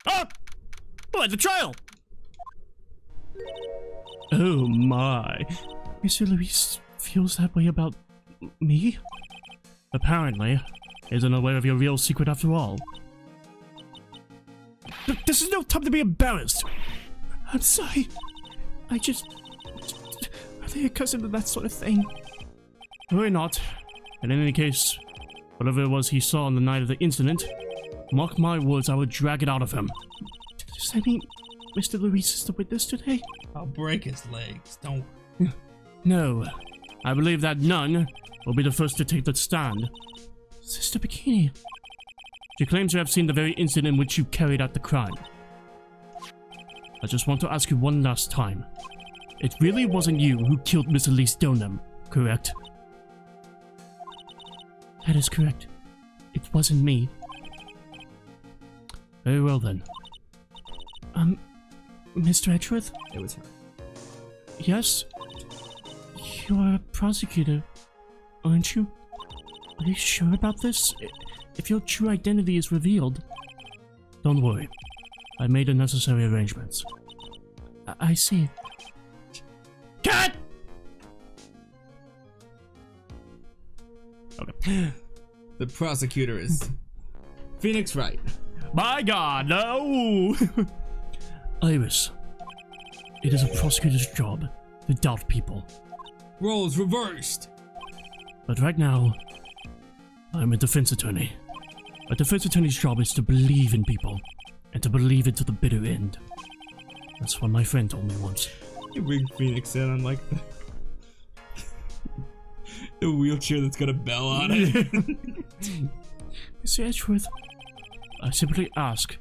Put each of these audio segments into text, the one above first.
Ah! Oh, the trial! Oh my. Mr. Luis feels that way about me? Apparently, he isn't aware of your real secret after all. This is no time to be embarrassed. I'm sorry. I just... Are they accustomed to that sort of thing? Worry not. And in any case, whatever it was he saw on the night of the incident, mark my words, I will drag it out of him. Does that mean Mr. Luis is the witness today? I'll break his legs, don't... No. I believe that none will be the first to take the stand. Sister Bikini. She claims to have seen the very incident in which you carried out the crime. I just want to ask you one last time. It really wasn't you who killed Miss Elise Donham, correct? That is correct. It wasn't me. Very well then. Mr. Edgeworth? It was her. Yes? You're a prosecutor, aren't you? Are you sure about this? If your true identity is revealed... Don't worry. I made the necessary arrangements. I see. Cut! Okay. The prosecutor is... Phoenix Wright. My God, no! Iris, it is a prosecutor's job to doubt people. Roles reversed. But right now, I'm a defense attorney. A defense attorney's job is to believe in people, and to believe it to the bitter end. That's what my friend told me once. You bring Phoenix in on like the wheelchair that's got a bell on it. Mr. Edgeworth, I simply ask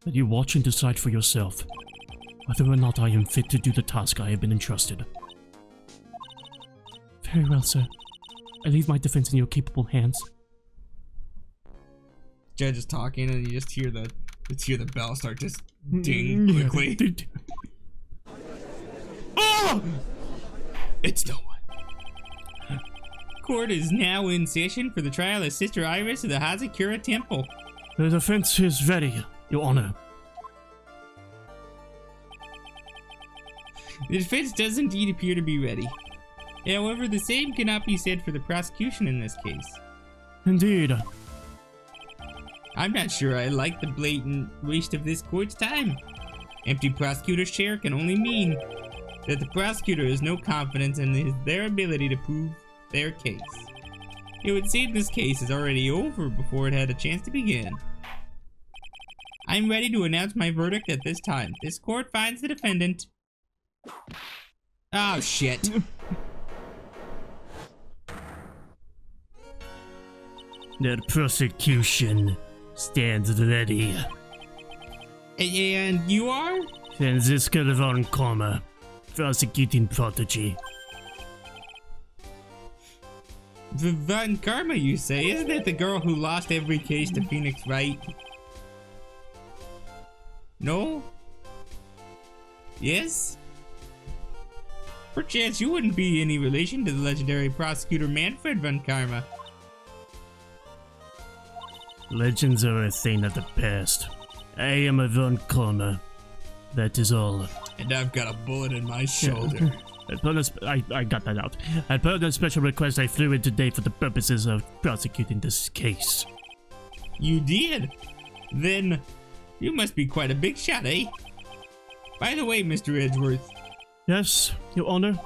that you watch and decide for yourself whether or not I am fit to do the task I have been entrusted. Very well, sir. I leave my defense in your capable hands. Judge is talking, and you just hear the bell start just ding quickly. Oh! It's no one. Court is now in session for the trial of Sister Iris of the Hazakura Temple. The defense is ready, Your Honor. The defense does indeed appear to be ready. However, the same cannot be said for the prosecution in this case. Indeed. I'm not sure I like the blatant waste of this court's time. Empty prosecutor's chair can only mean that the prosecutor has no confidence in their ability to prove their case. It would seem this case is already over before it had a chance to begin. I'm ready to announce my verdict at this time. This court finds the defendant... Oh, shit. The prosecution stands ready. And you are? Franziska von Kommer, prosecuting protege. Von Karma, you say? Isn't it the girl who lost every case to Phoenix Wright? No? Yes? Perchance you wouldn't be any relation to the legendary prosecutor Manfred von Karma. Legends are a thing of the past. I am a von Kommer. That is all. And I've got a bullet in my shoulder. I got that out. I put on a special request I flew in today for the purposes of prosecuting this case. You did? Then you must be quite a big shot, eh? By the way, Mr. Edgeworth. Yes, Your Honor?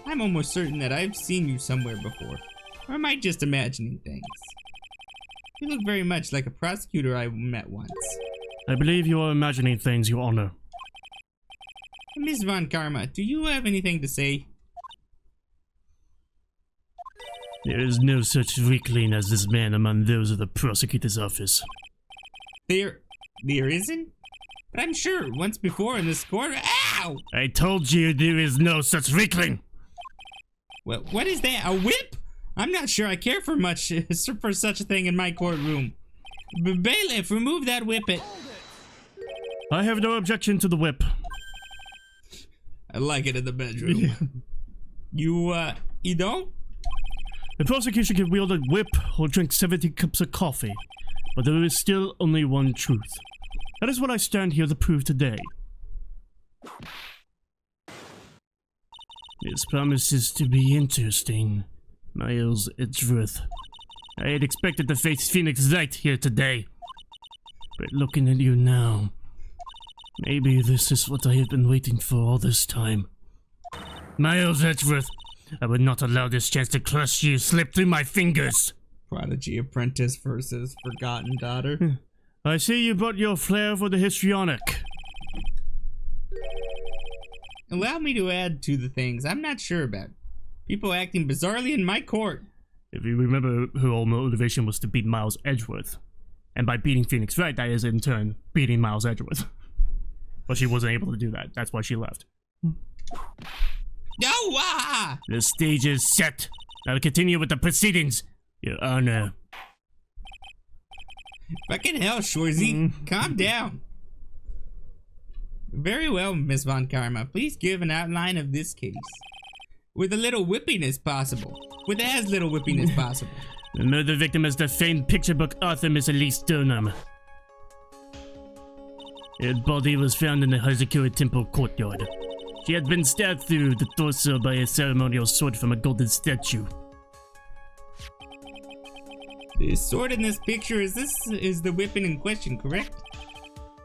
I'm almost certain that I've seen you somewhere before. Or am I just imagining things? You look very much like a prosecutor I met once. I believe you are imagining things, Your Honor. Ms. von Karma, do you have anything to say? There is no such weakling as this man among those of the prosecutor's office. There isn't? But I'm sure once before in this court. Ow! I told you there is no such weakling! Well, what is that? A whip? I'm not sure I care for much for such a thing in my courtroom. Bailiff, remove that whippet. I have no objection to the whip. I like it in the bedroom. You don't? The prosecution can wield a whip or drink 70 cups of coffee, but there is still only one truth. That is what I stand here to prove today. This promises to be interesting, Miles Edgeworth. I had expected to face Phoenix Wright here today. But looking at you now, maybe this is what I have been waiting for all this time. Miles Edgeworth, I would not allow this chance to crush you slip through my fingers. Prodigy apprentice versus forgotten daughter. I see you brought your flair for the histrionic. Allow me to add to the things I'm not sure about. People acting bizarrely in my court. If you remember, her whole motivation was to beat Miles Edgeworth. And by beating Phoenix Wright, that is in turn beating Miles Edgeworth. But she wasn't able to do that. That's why she left. No! The stage is set. I'll continue with the proceedings, Your Honor. Fucking hell, Shorzy. Calm down. Very well, Miss Von Karma. Please give an outline of this case. With a little whipping as possible. With as little whipping as possible. The murder victim is the famed picture book author Miss Elise Durham. Her body was found in the Hazakura Temple courtyard. She had been stabbed through the torso by a ceremonial sword from a golden statue. The sword in this picture is the whipping in question, correct?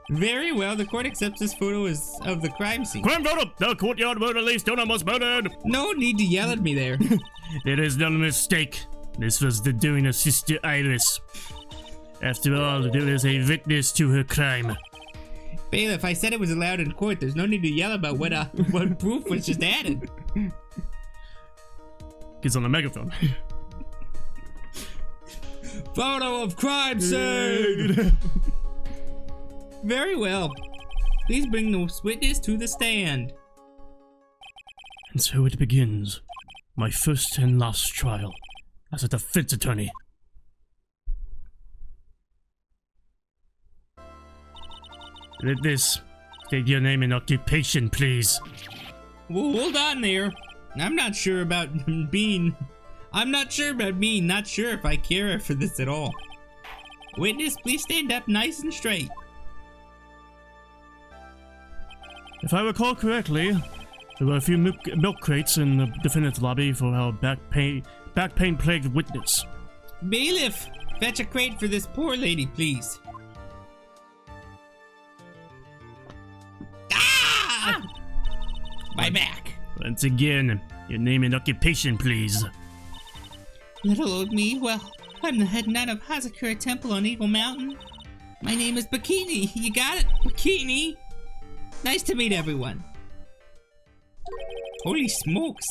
Very well, the court accepts this photo as of the crime scene. Crime photo! The courtyard where Elise Durham was murdered! No need to yell at me there. It is no mistake. This was the doing of Sister Iris. After all, there is a witness to her crime. Bailiff, I said it was allowed in court. There's no need to yell about what proof was just added. It's on a megaphone. Photo of crime scene! Very well. Please bring the witness to the stand. And so it begins. My first and last trial as a defense attorney. Witness, state your name and occupation, please. Well, hold on there. I'm not sure about being not sure if I care for this at all. Witness, please stand up nice and straight. If I recall correctly, there were a few milk crates in the defendant's lobby for our back pain plagued witness. Bailiff, fetch a crate for this poor lady, please. Ah! My back. Once again, your name and occupation, please. Little old me, well, I'm the head knight of Hazakura Temple on Evil Mountain. My name is Bikini. You got it? Bikini. Nice to meet everyone. Holy smokes.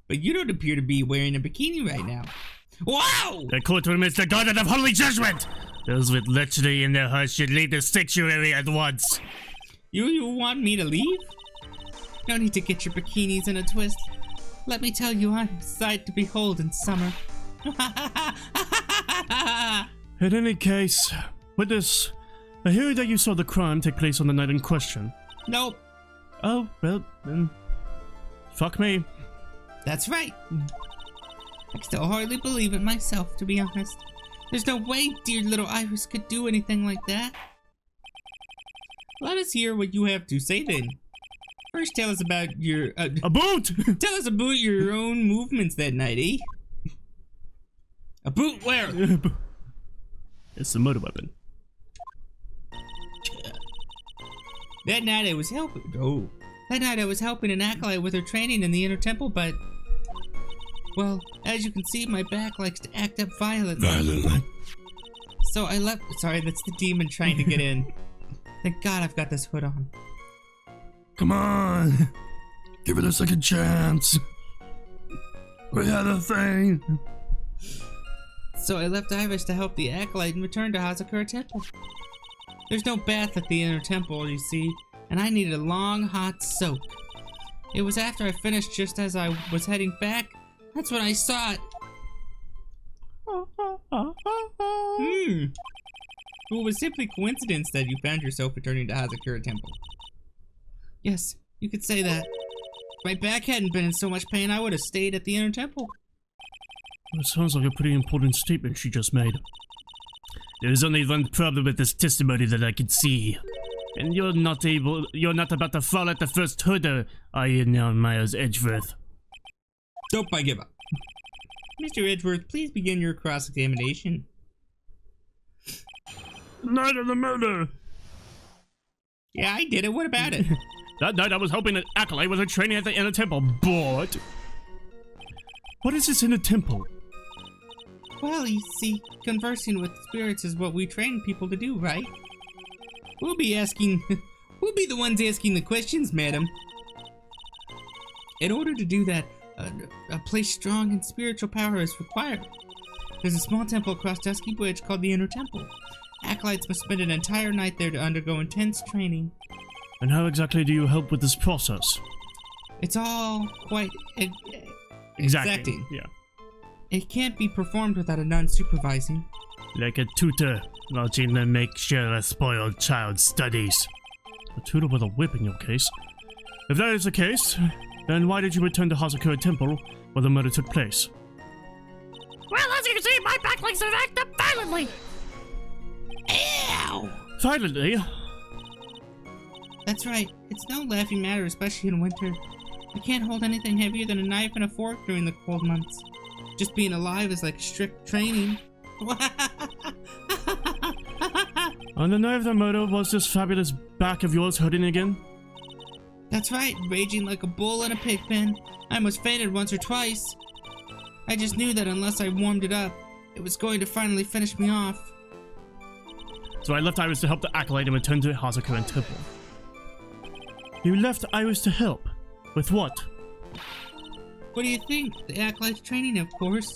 But you don't appear to be wearing a bikini right now. Wow! The courtroom is the garden of holy judgment! Those with lechery in their hearts should leave the sanctuary at once. You want me to leave? No need to get your bikinis in a twist. Let me tell you, I'm a sight to behold in summer. In any case, witness, I hear that you saw the crime take place on the night in question. Nope. Oh, well, then, fuck me. That's right. I still hardly believe it myself, to be honest. There's no way dear little Iris could do anything like that. Let us hear what you have to say then. First, tell us about your... A boot! Tell us about your own movements that night, eh? A boot where? It's a murder weapon. That night I was helping... Oh. That night I was helping an acolyte with her training in the inner temple, but... Well, as you can see, my back likes to act up violently. So I left... Sorry, that's the demon trying to get in. Thank God I've got this hood on. Come on! Give it a second chance. We had a thing. So I left Iris to help the acolyte and returned to Hazakura Temple. There's no bath at the inner temple, you see, and I needed a long, hot soak. It was after I finished, just as I was heading back. That's when I saw it. It was simply coincidence that you found yourself returning to Hazakura Temple. Yes, you could say that. If my back hadn't been in so much pain, I would have stayed at the inner temple. That sounds like a pretty important statement she just made. There's only one problem with this testimony that I can see. And you're not about to fall at the first hurdle, are you now, Miles Edgeworth? Nope, I give up. Mr. Edgeworth, please begin your cross-examination. Night of the murder! Yeah, I did it. What about it? That night I was hoping that Acolyte was a training at the Inner Temple, but... What is this Inner Temple? Well, you see, conversing with spirits is what we train people to do, right? We'll be the ones asking the questions, madam. In order to do that, a place strong in spiritual power is required. There's a small temple across Dusky Bridge called the Inner Temple. Acolytes must spend an entire night there to undergo intense training. And how exactly do you help with this process? It's all quite Exacting. Yeah. It can't be performed without a nun supervising. Like a tutor, watching them make sure a spoiled child studies. A tutor with a whip in your case. If that is the case, then why did you return to Hazakura Temple where the murder took place? Well, as you can see, my back legs have acted up violently. Ow! Violently? That's right. It's no laughing matter, especially in winter. I can't hold anything heavier than a knife and a fork during the cold months. Just being alive is like strict training. On the night of the murder, was this fabulous back of yours hurting again? That's right, raging like a bull in a pig pen. I almost fainted once or twice. I just knew that unless I warmed it up, it was going to finally finish me off. So I left Iris to help the Acolyte and returned to Hazakura Temple. You left Iris to help? With what? What do you think? The Acolyte's training, of course.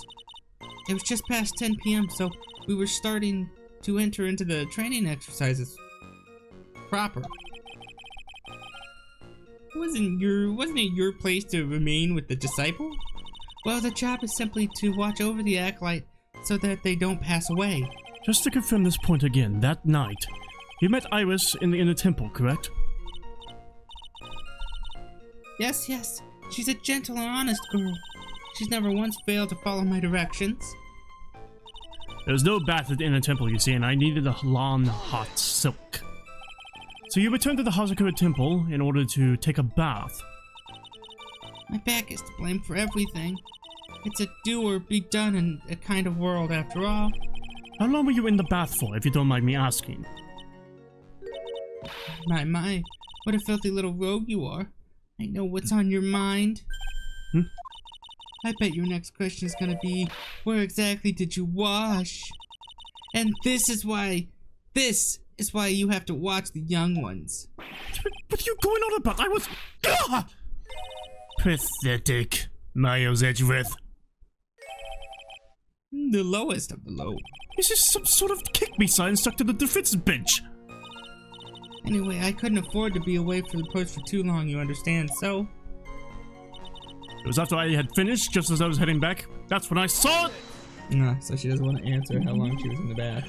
It was just past 10 p.m., so we were starting to enter into the training exercises proper. Wasn't it your place to remain with the disciple? Well, the job is simply to watch over the Acolyte so that they don't pass away. Just to confirm this point again, that night, you met Iris in the Inner Temple, correct? Yes, yes. She's a gentle and honest girl. She's never once failed to follow my directions. There was no bath at the Inner Temple, you see, and I needed a long, hot silk. So you returned to the Hazakura Temple in order to take a bath. My back is to blame for everything. It's a do or be done in a kind of world, after all. How long were you in the bath for, if you don't mind me asking? My, what a filthy little rogue you are. I know what's on your mind. I bet your next question is gonna be, where exactly did you wash? And this is why you have to watch the young ones. What are you going on about? I was... Ugh! Pathetic, Miles Edgeworth. The lowest of the low. Is this some sort of kick-me sign stuck to the defense bench? Anyway, I couldn't afford to be away from the post for too long, you understand, so... It was after I had finished, just as I was heading back. That's when I saw it! So she doesn't want to answer how long she was in the bath.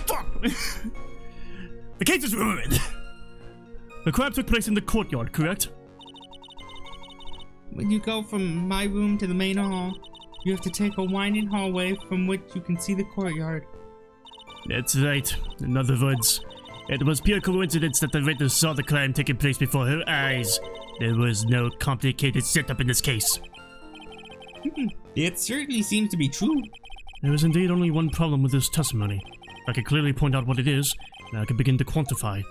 Fuck! The case is ruined! The crime took place in the courtyard, correct? When you go from my room to the main hall, you have to take a winding hallway from which you can see the courtyard. That's right. In other words, it was pure coincidence that the witness saw the crime taking place before her eyes. There was no complicated setup in this case. It certainly seems to be true. There is indeed only one problem with this testimony. I can clearly point out what it is, and I can begin to quantify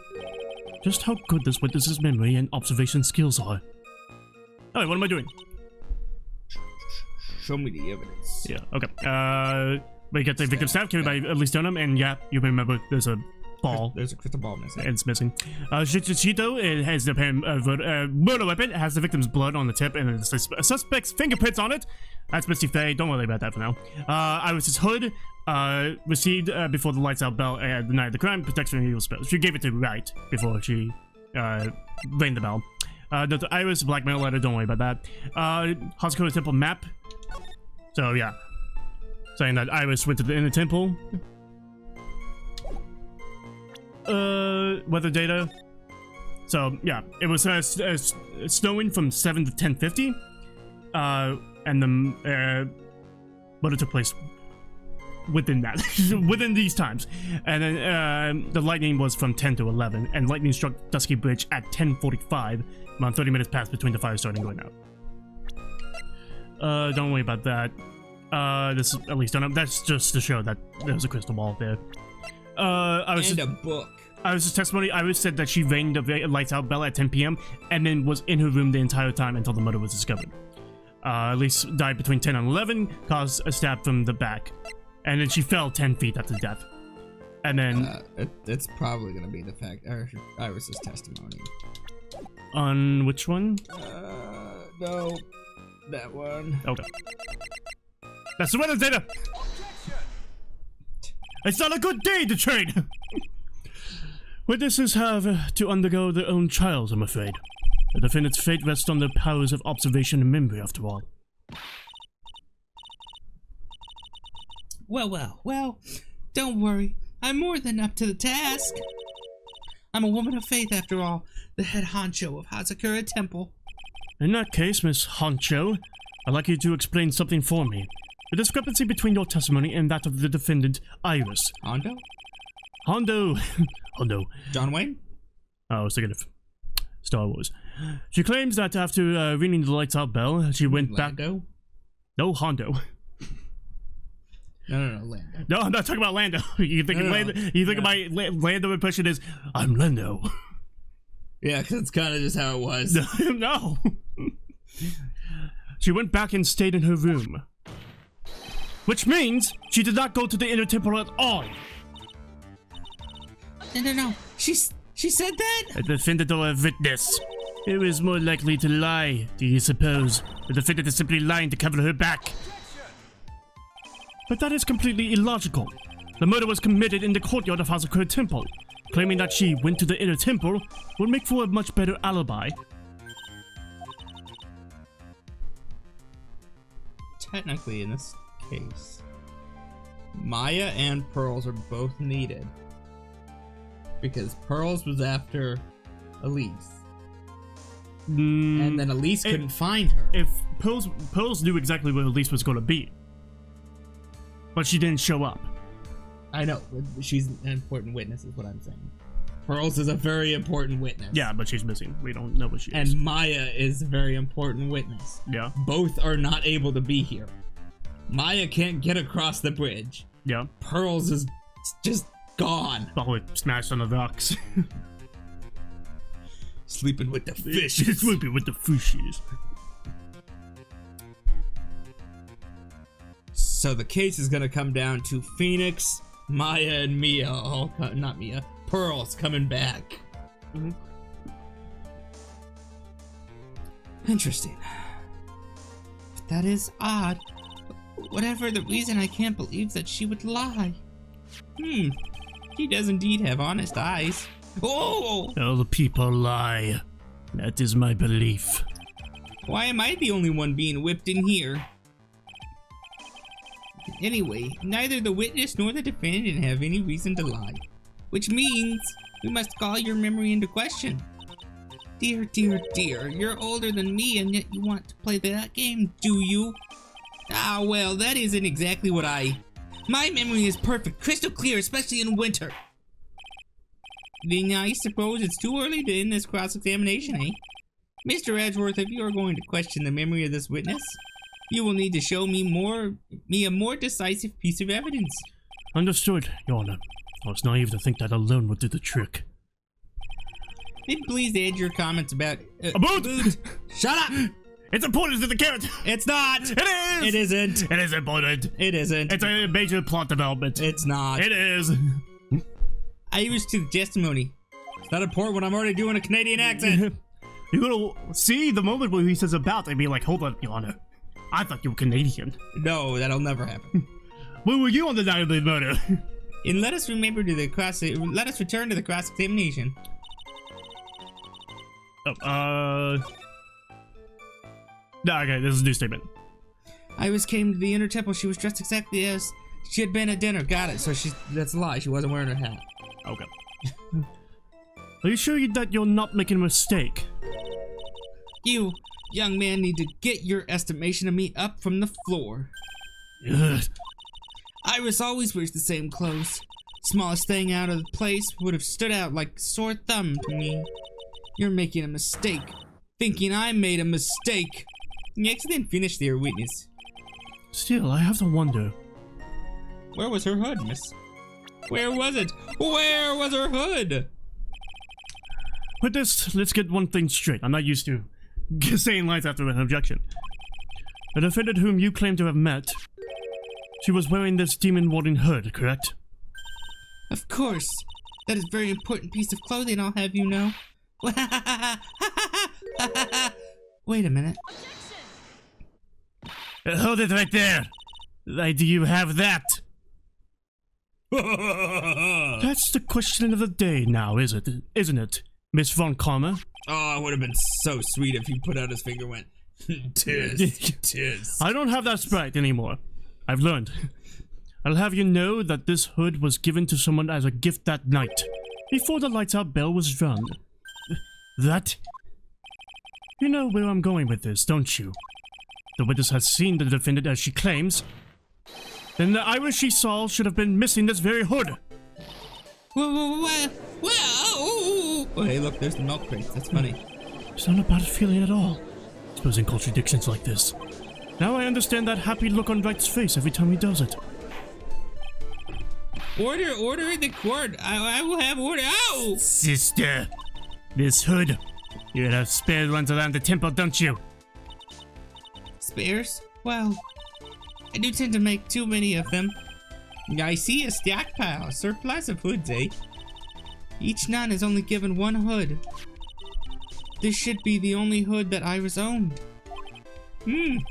just how good this witness's memory and observation skills are. Alright, what am I doing? Show me the evidence. Yeah, okay. We get the victim staff carried by at least Donham, and yeah, you remember there's a ball. There's a crystal ball missing. It's missing. Shichito, it has the murder weapon. It has the victim's blood on the tip and the suspect's fingerprints on it. That's Misty Faye. Don't worry about that for now. Iris's hood, received before the lights out bell the night of the crime, protection and heal spell. She gave it to Wright before she rang the bell. The Iris blackmail letter, don't worry about that. Hazakura Temple map. So yeah, saying that Iris went to the Inner Temple. Weather data. So yeah, it was snowing from 7 to 10:50. And the murder took place within that, within these times. And then the lightning was from 10 to 11, and lightning struck Dusky Bridge at 10:45. Around 30 minutes passed between the fire starting and going out. Don't worry about that. This at least don't. That's just to show that there's a crystal ball there. And a book. Iris' testimony. Iris said that she rang the lights out bell at 10 p.m. and then was in her room the entire time until the murder was discovered. Elise died between 10 and 11, caused a stab from the back, and then she fell 10 feet after death. And then it's probably gonna be the fact Iris' testimony. On which one? No, that one. Okay. That's the weather data. It's not a good day to trade. Witnesses have to undergo their own trials, I'm afraid. The defendant's fate rests on their powers of observation and memory, after all. Well, don't worry. I'm more than up to the task. I'm a woman of faith, after all, the head honcho of Hazakura Temple. In that case, Miss Honcho, I'd like you to explain something for me. The discrepancy between your testimony and that of the defendant, Iris. Hondo? Hondo. John Wayne? Oh, I was thinking of Star Wars. She claims that after ringing the lights out bell, she went back. No, Hondo. No, Lando. No, I'm not talking about Lando. You think Lando? You think my Lando impression is I'm Lando? Yeah, because it's kind of just how it was. No. She went back and stayed in her room, which means she did not go to the inner temple at all. No. She said that? The defendant or a witness. Who is more likely to lie, do you suppose? The defendant is simply lying to cover her back. But that is completely illogical. The murder was committed in the courtyard of Hazakura Temple. Claiming that she went to the inner temple would make for a much better alibi. Technically, in this case, Maya and Pearls are both needed. Because Pearls was after Elise. And then Elise couldn't find her. If Pearls knew exactly where Elise was going to be. But she didn't show up. I know. She's an important witness is what I'm saying. Pearls is a very important witness. Yeah, but she's missing. We don't know what she is. And Maya is a very important witness. Yeah. Both are not able to be here. Maya can't get across the bridge. Yeah. Pearls is just gone. Probably smashed on the rocks. Sleeping with the fishes. Sleeping with the fishes. So the case is gonna come down to Phoenix, Maya, and Mia. Not Mia. Pearls coming back. Mm-hmm. Interesting. But that is odd. Whatever the reason, I can't believe that she would lie. She does indeed have honest eyes. Oh! All the people lie. That is my belief. Why am I the only one being whipped in here? Anyway, neither the witness nor the defendant have any reason to lie. Which means we must call your memory into question. Dear, you're older than me and yet you want to play that game, do you? Ah, well, that isn't exactly what My memory is perfect, crystal clear, especially in winter. Then I suppose it's too early to end this cross-examination, eh? Mr. Edgeworth, if you are going to question the memory of this witness, you will need to show me a more decisive piece of evidence. Understood, Your Honor. I was naive to think that alone would do the trick. Then please add your comments about... About! Shut up! It's important to the character! It's not! It is! It isn't! It is important! It isn't! It's a major plot development. It's not! It is! Irish to the testimony. It's not important when I'm already doing a Canadian accent. You're gonna see the moment where he says about and be like, hold on, Your Honor. I thought you were Canadian. No, that'll never happen. Where were you on the night of the murder? And let us return to the cross-examination. No, okay, this is a new statement. Iris came to the inner temple. She was dressed exactly as she had been at dinner. Got it. So that's a lie. She wasn't wearing her hat. Okay. Are you sure that you're not making a mistake? You, young man, need to get your estimation of me up from the floor. Ugh. Iris always wears the same clothes. Smallest thing out of the place would have stood out like a sore thumb to me. You're making a mistake. Thinking I made a mistake. You actually didn't finish there, witness. Still, I have to wonder. Where was her hood, miss? Where was it? Where was her hood? With this, let's get one thing straight. I'm not used to saying lines after an objection. The defendant whom you claim to have met, she was wearing this demon-warding hood, correct? Of course. That is a very important piece of clothing, I'll have you know. Wait a minute. Hold it right there. Do you have that? That's the question of the day now, isn't it, Miss Von Karma? Oh, it would have been so sweet if he put out his finger and went, tis. I don't have that sprite anymore. I've learned. I'll have you know that this hood was given to someone as a gift that night, before the lights out bell was rung. That? You know where I'm going with this, don't you? The witness has seen the defendant as she claims. Then the Iris she saw should have been missing this very hood. Whoa. Oh, hey, look, there's the milk crate. That's funny. It's not a bad feeling at all, exposing contradictions like this. Now I understand that happy look on Wright's face every time he does it. Order in the court. I will have order. Ow! Sister, this hood, you have spare ones around the temple, don't you? Spares? Well, I do tend to make too many of them. I see a stockpile, surplus of hoods, eh? Each nun is only given one hood. This should be the only hood that Iris owned. Then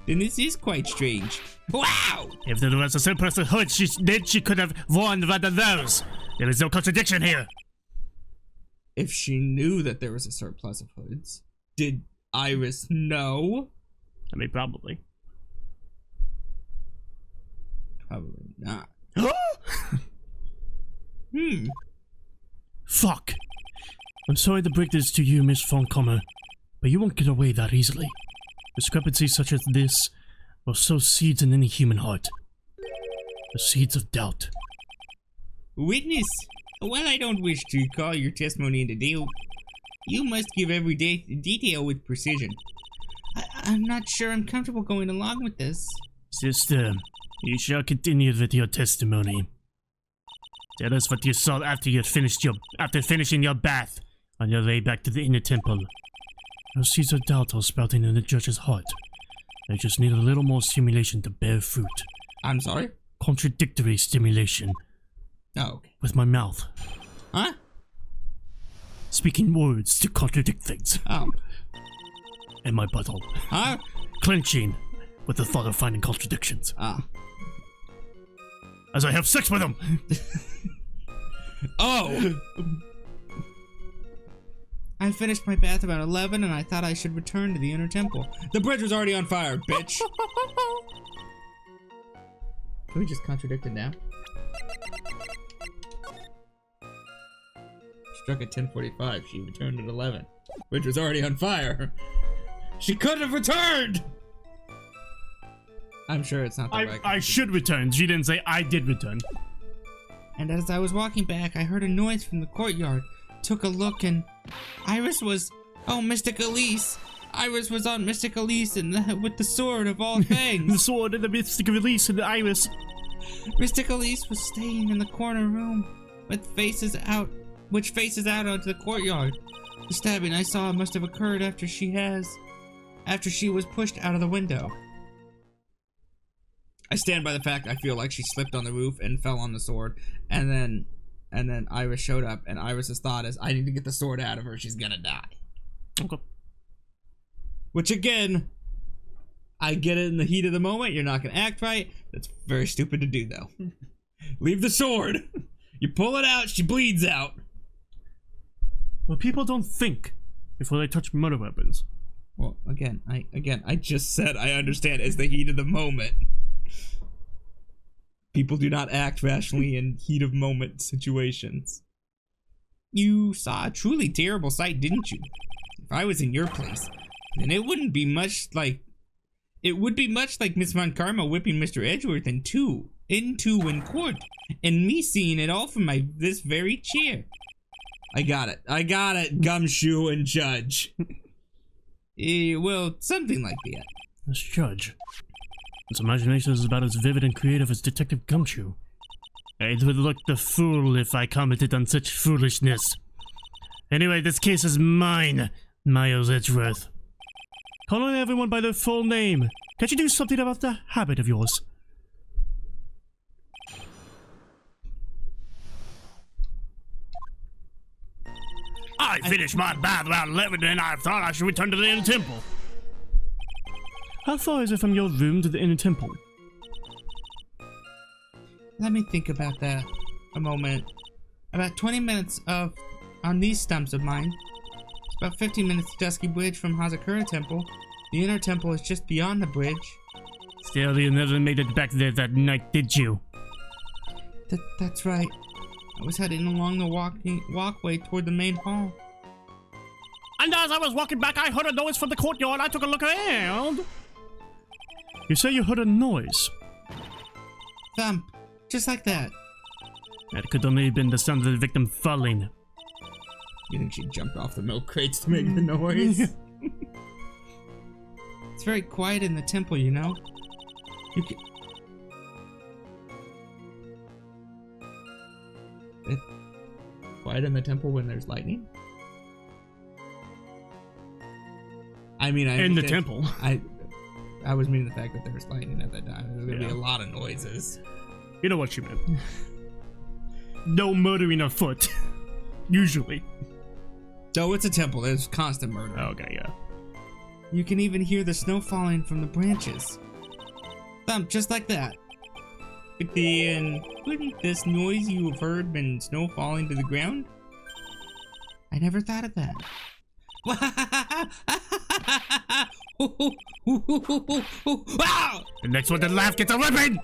this is quite strange. Wow! If there was a surplus of hoods, she could have worn rather those. There is no contradiction here. If she knew that there was a surplus of hoods, did Iris know? I mean, probably. Probably not. Fuck. I'm sorry to break this to you, Miss Von Kommer, but you won't get away that easily. Discrepancies such as this will sow seeds in any human heart. The seeds of doubt. Witness, while I don't wish to call your testimony into doubt, you must give every detail with precision. I'm not sure I'm comfortable going along with this. Sister, you shall continue with your testimony. Tell us what you saw after finishing your bath on your way back to the inner temple. Those seeds of doubt are sprouting in the judge's heart. I just need a little more stimulation to bear fruit. I'm sorry? Contradictory stimulation. Oh, okay. With my mouth. Huh? Speaking words to contradict things. Oh. And my butthole. Huh? Clenching with the thought of finding contradictions. Ah. As I have sex with them! Oh! I finished my bath about 11 and I thought I should return to the inner temple. The bridge was already on fire, bitch! Can we just contradict it now? Struck at 10:45. She returned at 11. Bridge was already on fire. She could have returned! I'm sure it's not the right. I should return. She didn't say I did return. And as I was walking back, I heard a noise from the courtyard. Took a look and Iris was... Oh, Mystic Elise! Iris was on Mystic Elise and with the sword of all things. The sword and the Mystic Elise and the Iris. Mystic Elise was staying in the corner room with faces out, which faces out onto the courtyard. The stabbing I saw must have occurred after she was pushed out of the window. I stand by the fact I feel like she slipped on the roof and fell on the sword, and then Iris showed up, and Iris's thought is, I need to get the sword out of her, she's gonna die. Okay. Which again, I get it in the heat of the moment, you're not gonna act right. That's very stupid to do though. Leave the sword. You pull it out, she bleeds out. Well, people don't think before they touch murder weapons. Well, again, I just said I understand it's the heat of the moment. People do not act rationally in heat of moment situations. You saw a truly terrible sight, didn't you? If I was in your place, then it would be much like Miss Von Karma whipping Mr. Edgeworth in two. into in court, and me seeing it all from this very chair. I got it, Gumshoe and Judge. Well, something like that. This judge. His imagination is about as vivid and creative as Detective Gumshoe. I would look the fool if I commented on such foolishness. Anyway, this case is mine, Miles Edgeworth. Calling everyone by their full name. Can't you do something about that habit of yours? I finished my bath about 11 and I thought I should return to the Inner Temple. How far is it from your room to the Inner Temple? Let me think about that a moment. About 20 minutes on these stumps of mine. It's about 15 minutes to Dusky Bridge from Hazakura Temple. The Inner Temple is just beyond the bridge. Still, you never made it back there that night, did you? That's right. I was heading along the walkway toward the main hall. And as I was walking back, I heard a noise from the courtyard. I took a look around. You say you heard a noise? Thump. Just like that. That could only have been the sound of the victim falling. You think she jumped off the milk crates to make the noise? It's very quiet in the temple, you know? You can... It's quiet in the temple when there's lightning? I mean, in the temple. I was meaning the fact that there was lightning at that time. There's gonna be a lot of noises. You know what you meant. No murdering afoot. Usually. So it's a temple. There's constant murder. Okay, yeah. You can even hear the snow falling from the branches. Thump, just like that. But then, wouldn't this noise you have heard been snow falling to the ground? I never thought of that. Wow! The next one to laugh gets a whipping!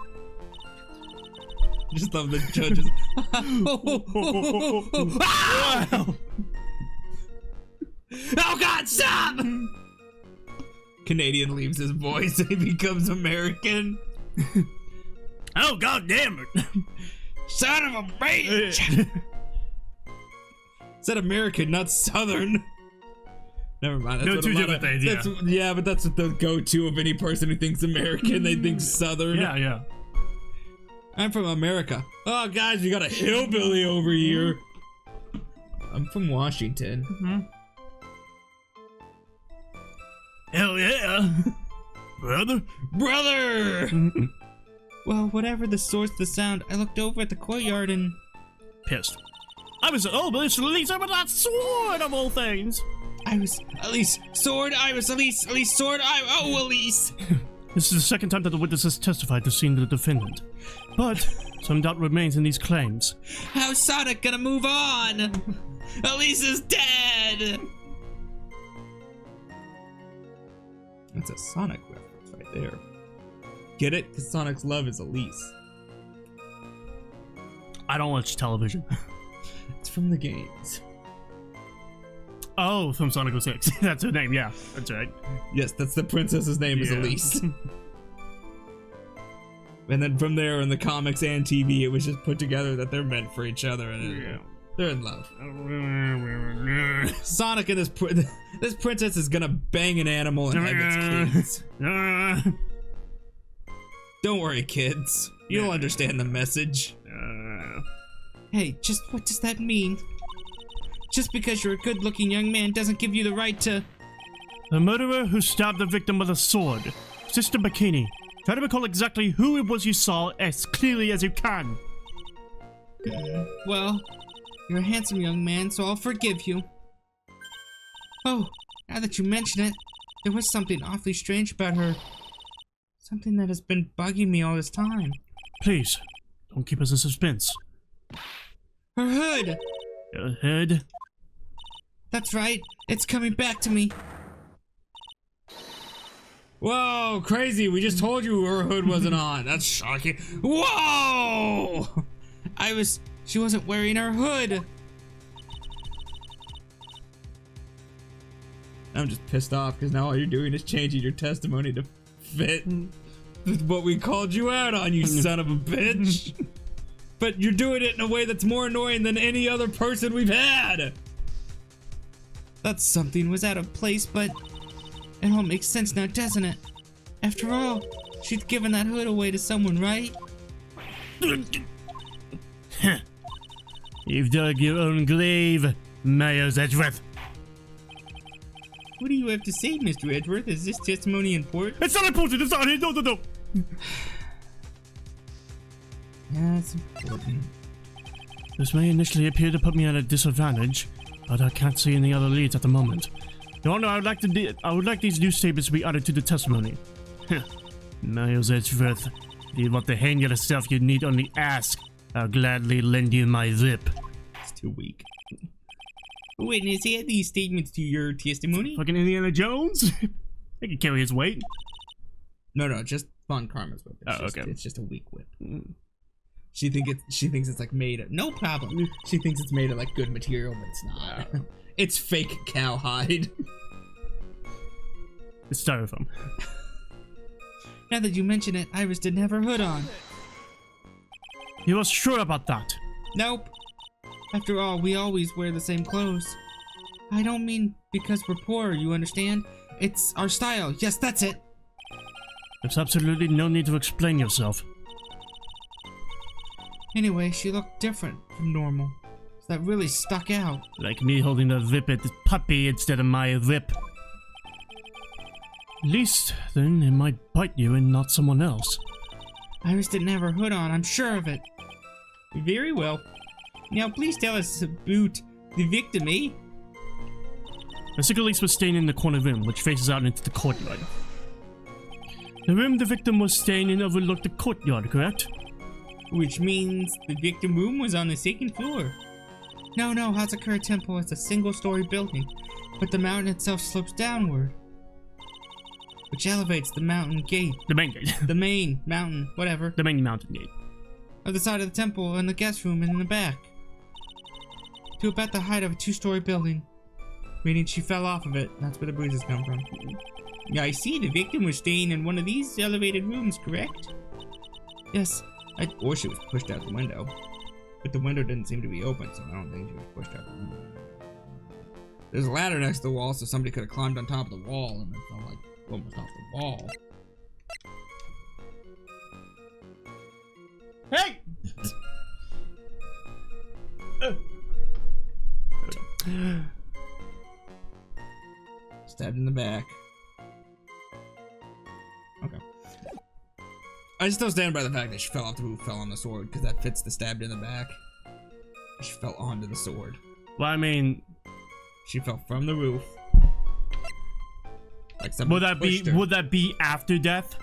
Just love the judges. Oh God, stop! Canadian leaves his voice and he becomes American. Oh God damn it! Son of a bitch! Said American, not Southern. Never mind. That's no, what two different things. Yeah. Yeah, but that's what the go-to of any person who thinks American. They think Southern. Yeah, yeah. I'm from America. Oh, guys, you got a hillbilly over here. I'm from Washington. Mm-hmm. Hell yeah. Brother? Well, whatever the source of the sound, I looked over at the courtyard and... Pissed. I was, oh, but it's Elise with that sword of all things. Elise, sword, Elise, sword, Elise. This is the second time that the witness has testified to seeing the defendant. But some doubt remains in these claims. How's Sonic gonna move on? Elise is dead! That's a Sonic reference right there. Get it? Because Sonic's love is Elise. I don't watch television. It's from the games. Oh, from Sonic 06. That's her name, yeah. That's right. Yes, that's the princess's name is Elise. And then from there in the comics and TV, it was just put together that they're meant for each other and they're in love. Sonic and this princess is gonna bang an animal and have its kids. Don't worry, kids. You'll understand the message. Hey, just what does that mean? Just because you're a good-looking young man doesn't give you the right to... The murderer who stabbed the victim with a sword. Sister Bikini, try to recall exactly who it was you saw as clearly as you can. Well, you're a handsome young man, so I'll forgive you. Oh, now that you mention it, there was something awfully strange about her. Something that has been bugging me all this time. Please, don't keep us in suspense. Her hood! Your hood? That's right, it's coming back to me. Whoa, crazy, we just told you her hood wasn't on. That's shocking. Whoa! She wasn't wearing her hood. I'm just pissed off because now all you're doing is changing your testimony to fit. what we called you out on, you son of a bitch. But you're doing it in a way that's more annoying than any other person we've had. That something was out of place, but it all makes sense now, doesn't it? After all, she's given that hood away to someone, right? You've dug your own grave, Miles Edgeworth. What do you have to say, Mr. Edgeworth? Is this testimony important? It's not important. It's not. No. Yeah, it's important. This may initially appear to put me at a disadvantage, but I can't see any other leads at the moment. Your Honor, I would like these new statements to be added to the testimony. Miles Edgeworth, if you want to hang yourself, you need only ask. I'll gladly lend you my whip. It's too weak. Witness, add these statements to your testimony. Fucking Indiana Jones? They can carry his weight. No, just Von Karma's whip. Okay. It's just a weak whip. She thinks it's like made of, no problem. She thinks it's made of like good material, but it's not. It's fake cowhide. It's styrofoam. Now that you mention it, Iris didn't have her hood on. You was sure about that? Nope. After all, we always wear the same clothes. I don't mean because we're poor, you understand? It's our style. Yes, that's it. There's absolutely no need to explain yourself. Anyway, she looked different from normal. So that really stuck out. Like me holding a whip at the puppy instead of my whip. At least, then, it might bite you and not someone else. Iris didn't have her hood on, I'm sure of it. Very well. Now, please tell us about the victim, eh? The cigarette lease was staying in the corner room, which faces out into the courtyard. The room the victim was staying in overlooked the courtyard, correct? Which means the victim room was on the second floor. No, Hazakura Temple is a single-story building, but the mountain itself slopes downward, which elevates the mountain gate. The main gate. The main mountain, whatever. The main mountain gate. Of the side of the temple and the guest room in the back. To about the height of a two-story building. Meaning she fell off of it. That's where the bruises come from. Yeah, I see. The victim was staying in one of these elevated rooms, correct? Yes. Or she was pushed out the window. But the window didn't seem to be open, so I don't think she was pushed out the window. There's a ladder next to the wall, so somebody could have climbed on top of the wall and then fell like almost off the wall. Hey! Stabbed in the back. Okay. I still stand by the fact that she fell off the roof, fell on the sword, because that fits the stabbed in the back. She fell onto the sword. Well, I mean, she fell from the roof. Like would that be after death?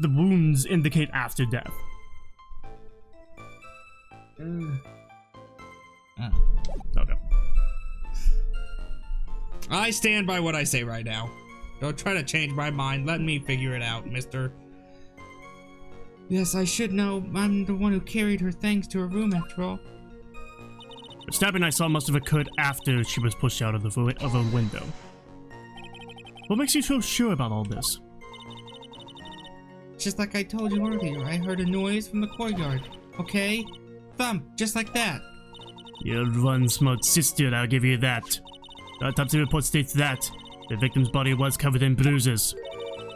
The wounds indicate after death. Okay. I stand by what I say right now. Don't try to change my mind. Let me figure it out, mister. Yes, I should know. I'm the one who carried her things to her room, after all. The stabbing I saw must have occurred after she was pushed out of a window. What makes you so sure about all this? Just like I told you earlier, I heard a noise from the courtyard. Okay? Thump, just like that. You're one smart sister, I'll give you that. The autopsy report states that the victim's body was covered in bruises,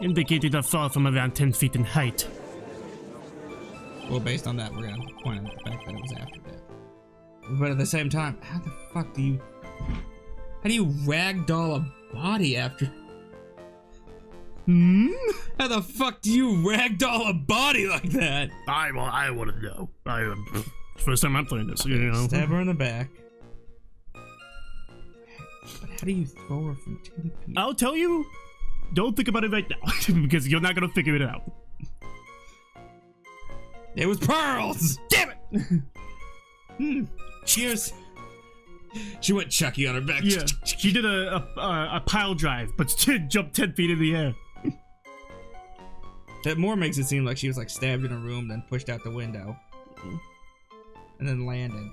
indicating a fall from around 10 feet in height. Well, based on that, we're gonna point out the fact that it was after death. But at the same time, how the fuck do you ragdoll a body after? How the fuck do you ragdoll a body like that? I want to know. First time I'm playing this, you know. Stab her in the back. But how do you throw her from 10 feet? I'll tell you. Don't think about it right now, because you're not gonna figure it out. It was pearls! Damn it! Cheers. She went Chucky on her back. Yeah, she did a pile drive, but she jumped 10 feet in the air. That more makes it seem like she was like stabbed in a room, then pushed out the window. And then landed.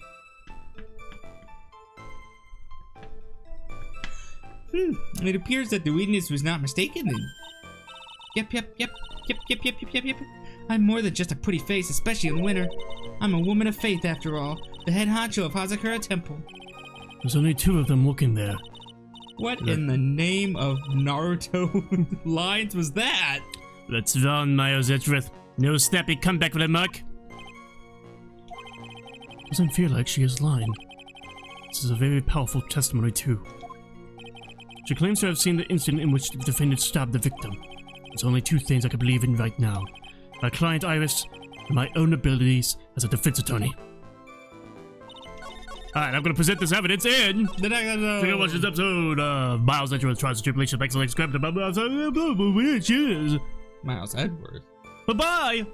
It appears that the witness was not mistaken then. Yep. I'm more than just a pretty face, especially in winter. I'm a woman of faith, after all. The head honcho of Hazakura Temple. There's only 2 of them working there. What in the name of Naruto lines was that? Let's run, Miles Edgeworth. No snappy comeback for the muck. Doesn't feel like she is lying. This is a very powerful testimony, too. She claims to have seen the incident in which the defendant stabbed the victim. There's only 2 things I can believe in right now. My client Iris, and my own abilities as a defense attorney. Alright, I'm gonna present this evidence in The next episode. So you watch this episode of Miles Edgeworth tries to tribulation, makes a like, subscribe to blah blah blah blah blah blah. Cheers. Miles Edwards. Bye bye.